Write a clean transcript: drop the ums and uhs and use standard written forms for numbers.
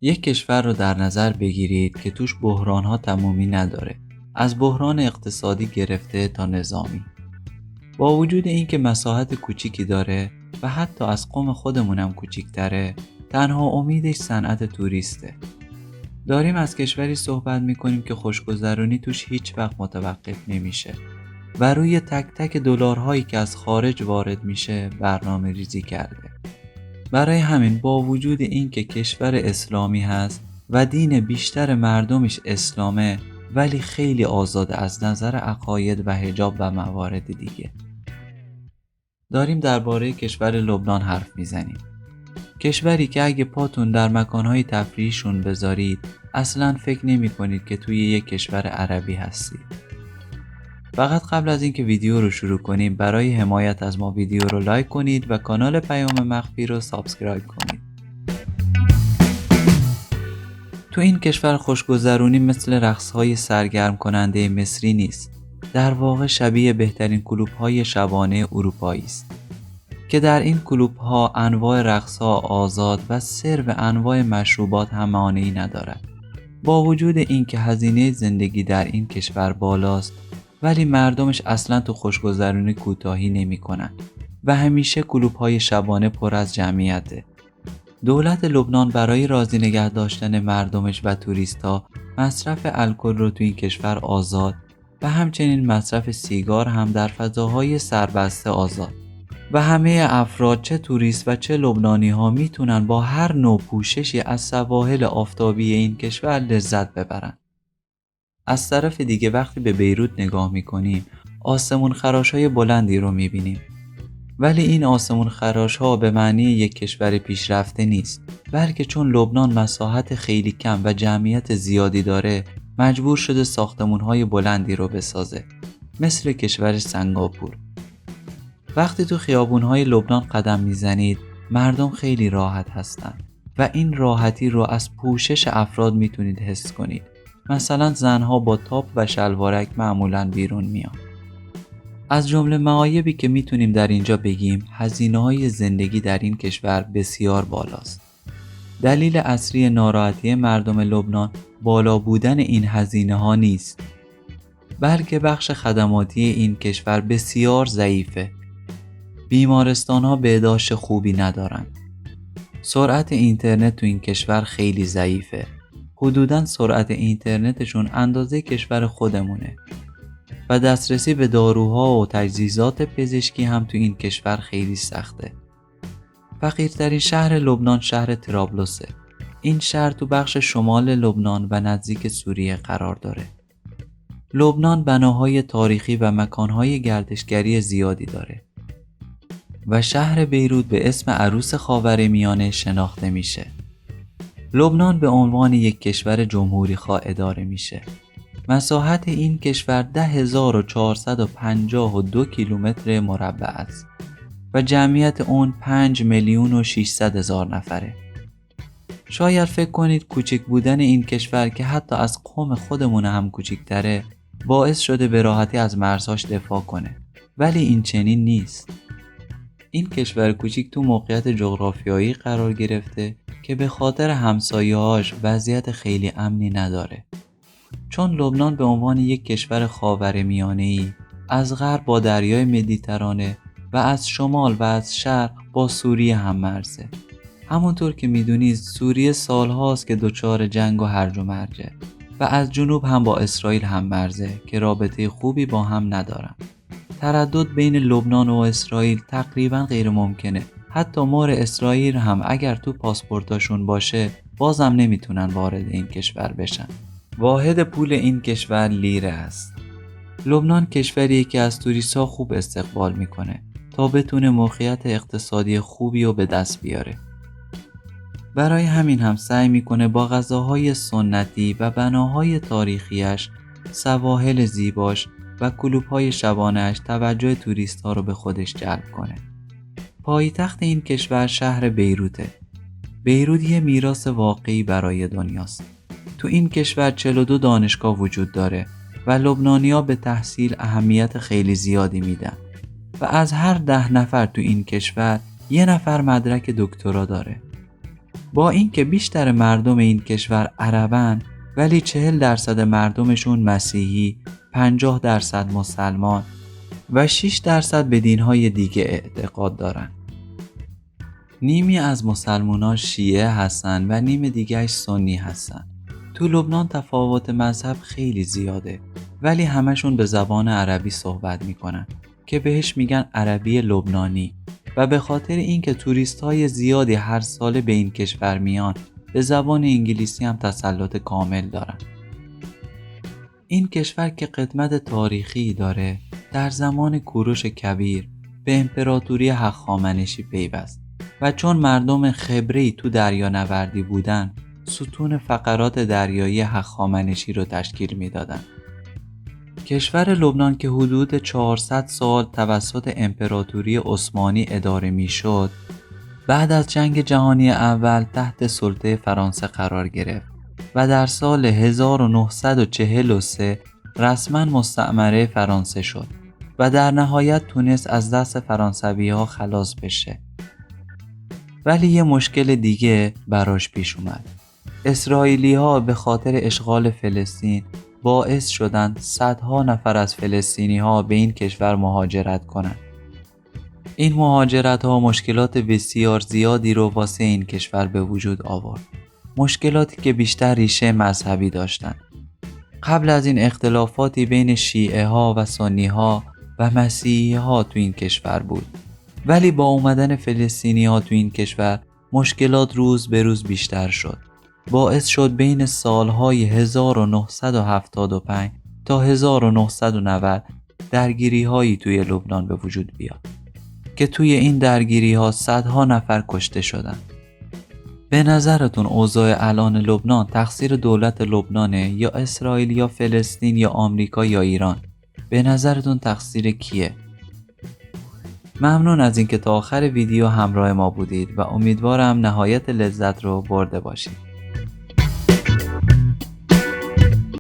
یک کشور رو در نظر بگیرید که توش بحران‌ها تمومی نداره، از بحران اقتصادی گرفته تا نظامی. با وجود اینکه مساحت کوچیکی داره و حتی از قوم خودمونم کوچیک‌تره، تنها امیدش صنعت توریسته. داریم از کشوری صحبت می‌کنیم که خوشگذرونی توش هیچ وقت متوقف نمیشه و روی تک تک دلارهایی که از خارج وارد میشه برنامه ریزی کرده. برای همین با وجود اینکه کشور اسلامی هست و دین بیشتر مردمش اسلامه، ولی خیلی آزاده از نظر عقاید و حجاب و موارد دیگه. داریم درباره کشور لبنان حرف میزنیم. کشوری که اگه پاتون در مکانهای تفریحیشون بذارید اصلاً فکر نمی کنید که توی یک کشور عربی هستید. فقط قبل از اینکه ویدیو رو شروع کنیم برای حمایت از ما ویدیو رو لایک کنید و کانال پیام مخفی رو سابسکرایب کنید. تو این کشور خوشگذرونی مثل رقص‌های سرگرم کننده مصری نیست. در واقع شبیه بهترین کلوب‌های شبانه اروپایی است که در این کلوب‌ها انواع رقص‌ها آزاد و سرو انواع مشروبات هم مانعی ندارد. با وجود اینکه هزینه زندگی در این کشور بالاست، ولی مردمش اصلا تو خوشگذرونی کوتاهی نمی‌کنن و همیشه کلوب‌های شبانه پر از جمعیته. دولت لبنان برای راضی نگه داشتن مردمش و توریستا مصرف الکل رو تو این کشور آزاد و همچنین مصرف سیگار هم در فضاهای سربسته آزاد و همه افراد چه توریست و چه لبنانی ها میتونن با هر نوع پوششی از سواحل آفتابی این کشور لذت ببرن. از طرف دیگه وقتی به بیروت نگاه میکنیم آسمون خراش‌های بلندی رو میبینیم، ولی این آسمون خراش‌ها به معنی یک کشور پیشرفته نیست، بلکه چون لبنان مساحت خیلی کم و جمعیت زیادی داره مجبور شده ساختمون‌های بلندی رو بسازه، مثل کشور سنگاپور. وقتی تو خیابون‌های لبنان قدم میزنید مردم خیلی راحت هستن و این راحتی رو از پوشش افراد میتونید حس کنید. مثلا زنها با تاپ و شلوارک معمولاً بیرون میان. از جمله معایبی که میتونیم در اینجا بگیم هزینه‌های زندگی در این کشور بسیار بالاست. دلیل اصلی ناراحتی مردم لبنان بالا بودن این هزینه‌ها نیست، بلکه بخش خدماتی این کشور بسیار ضعیفه. بیمارستان‌ها بهداشت خوبی ندارن. سرعت اینترنت تو این کشور خیلی ضعیفه. حدوداً سرعت اینترنتشون اندازه کشور خودمونه. و دسترسی به داروها و تجهیزات پزشکی هم تو این کشور خیلی سخته. فقیرترین شهر لبنان شهر طرابلسه. این شهر تو بخش شمال لبنان و نزدیک سوریه قرار داره. لبنان بناهای تاریخی و مکانهای گردشگری زیادی داره و شهر بیروت به اسم عروس خاورمیانه شناخته میشه. لبنان به عنوان یک کشور جمهوری خواه اداره میشه. مساحت این کشور 10,452 کیلومتر مربع است و جمعیت اون 5,600,000 نفره. شاید فکر کنید کوچک بودن این کشور که حتی از قوم خودمون هم کوچکتره باعث شده به راحتی از مرزهاش دفاع کنه، ولی این چنین نیست. این کشور کوچیک تو موقعیت جغرافیایی قرار گرفته که به خاطر همسایه‌هاش وضعیت خیلی امنی نداره. چون لبنان به عنوان یک کشور خاورمیانه‌ای از غرب با دریای مدیترانه و از شمال و از شرق با سوریه هم مرزه. همونطور که میدونید سوریه سالهاست که دچار جنگ و هرج و مرجه و از جنوب هم با اسرائیل هم مرزه که رابطه خوبی با هم ندارن. تردد بین لبنان و اسرائیل تقریبا غیر ممکنه. حتی مار اسرائیل هم اگر تو پاسپورتاشون باشه بازم نمیتونن وارد این کشور بشن. واحد پول این کشور لیره است. لبنان کشوریه که از توریست‌ها خوب استقبال میکنه تا بتونه موقعیت اقتصادی خوبی رو به دست بیاره. برای همین هم سعی میکنه با غذاهای سنتی و بناهای تاریخیش، سواحل زیباش و کلوب‌های شبانه‌اش توجه توریست‌ها رو به خودش جلب کنه. پایتخت این کشور شهر بیروته. بیروت یه میراث واقعی برای دنیاست. تو این کشور 42 دانشگاه وجود داره و لبنانی‌ها به تحصیل اهمیت خیلی زیادی میدن و از هر 10 نفر تو این کشور 1 نفر مدرک دکترا داره. با اینکه بیشتر مردم این کشور عربن، ولی 40% مردمشون مسیحی، 50% مسلمان و 6% به دینهای دیگه اعتقاد دارن. نیمی از مسلمانان شیعه هستن و نیم دیگهش سنی هستن. تو لبنان تفاوت مذهب خیلی زیاده، ولی همشون به زبان عربی صحبت میکنن که بهش میگن عربی لبنانی و به خاطر اینکه توریست‌های زیادی هر ساله به این کشور میان، به زبان انگلیسی هم تسلط کامل دارن. این کشور که قدمت تاریخی داره، در زمان کوروش کبیر به امپراتوری هخامنشی پیوست و چون مردم خبره‌ای تو دریانوردی بودن، ستون فقرات دریایی هخامنشی رو تشکیل میدادن. کشور لبنان که حدود 400 سال توسط امپراتوری عثمانی اداره میشد، بعد از جنگ جهانی اول تحت سلطه فرانسه قرار گرفت و در سال 1943 رسما مستعمره فرانسه شد و در نهایت تونست از دست فرانسوی‌ها خلاص بشه. ولی یه مشکل دیگه براش پیش اومد. اسرائیلی‌ها به خاطر اشغال فلسطین باعث شدند صدها نفر از فلسطینی‌ها به این کشور مهاجرت کنند. این مهاجرت‌ها مشکلات بسیار زیادی رو واسه این کشور به وجود آورد. مشکلاتی که بیشتر ریشه مذهبی داشتند. قبل از این اختلافاتی بین شیعه‌ها و سنی‌ها و مسیحی‌ها تو این کشور بود. ولی با اومدن فلسطینی‌ها تو این کشور مشکلات روز به روز بیشتر شد. باعث شد بین سالهای 1975 تا 1990 درگیری‌هایی توی لبنان به وجود بیاد که توی این درگیری‌ها صدها نفر کشته شدن. به نظرتون اوضاع الان لبنان تقصیر دولت لبنانه یا اسرائیل یا فلسطین یا آمریکا یا ایران؟ به نظرتون تقصیر کیه؟ ممنون از اینکه تا آخر ویدیو همراه ما بودید و امیدوارم نهایت لذت رو برده باشید.